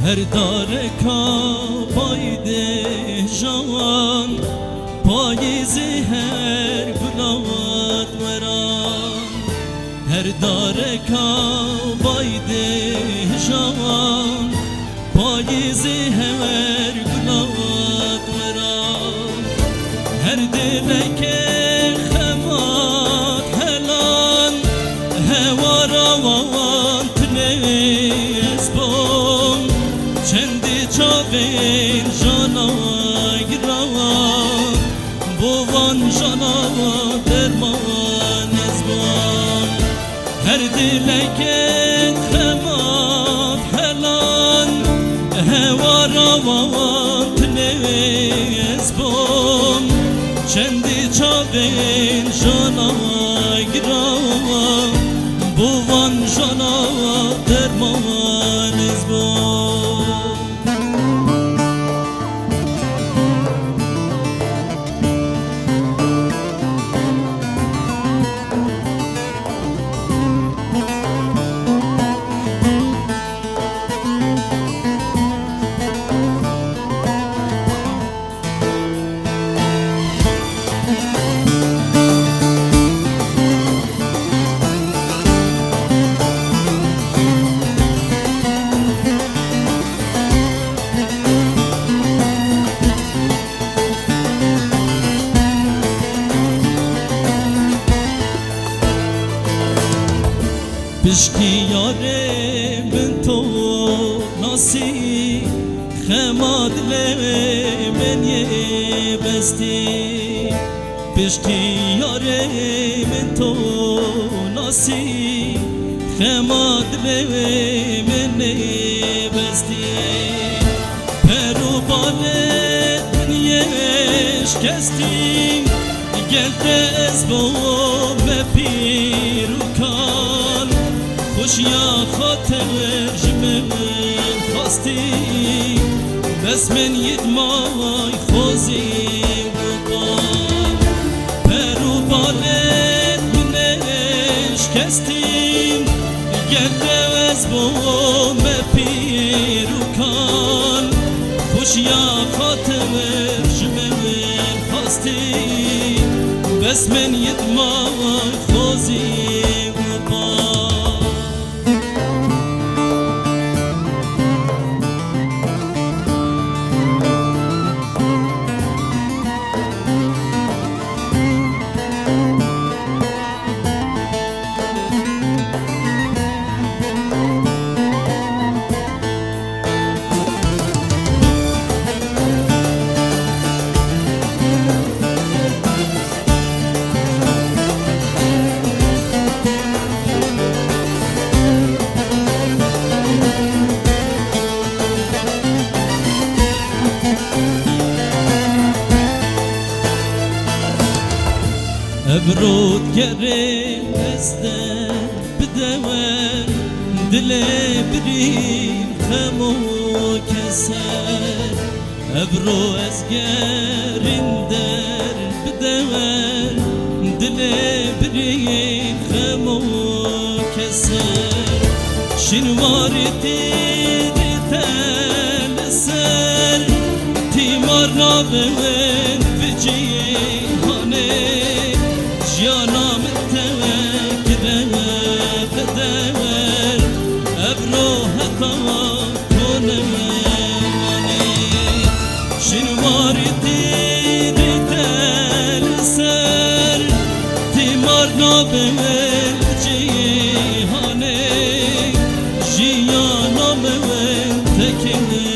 هر داره کا پایده جوان پاییزی هر گلات وران هر داره کا پایده جوان پاییزی هر گلات وران هر دل که خمات هلان هوارا وان تنیز بوم چندی چاوین جانا گروان بوان جانا درمان ازبان هر دلکت خمات هلان هوارا وان تنیز بوم چندی چاوین جانا گروان بوان جانا درمان ازبان بشکی یاره من تو ناسی خماد من یه بستی بشکی یاره من تو ناسی خماد من یه بستی پرو باله دنیش کستی گلده از بوم پیرو کان خوش یا خاطر جمن خواستی بس من یدمای خوزی بودان پرو بالت منش کستیم گرده از بوم پیرو کان خوش یا خاطر جمن خواستی بس من یدمای خوزی بودان ابرود گریم ازده بدون دل بریم خمو کسر ابرو از گریم در بدون دل بریم خمو کسر شنواری تیری تل سر تیمار نابون بجیهانه جانم تذكره بدور أبروه طوى كون ماني شنواري تيري تلسر تيمار نابل جيهاني جيانا من تكني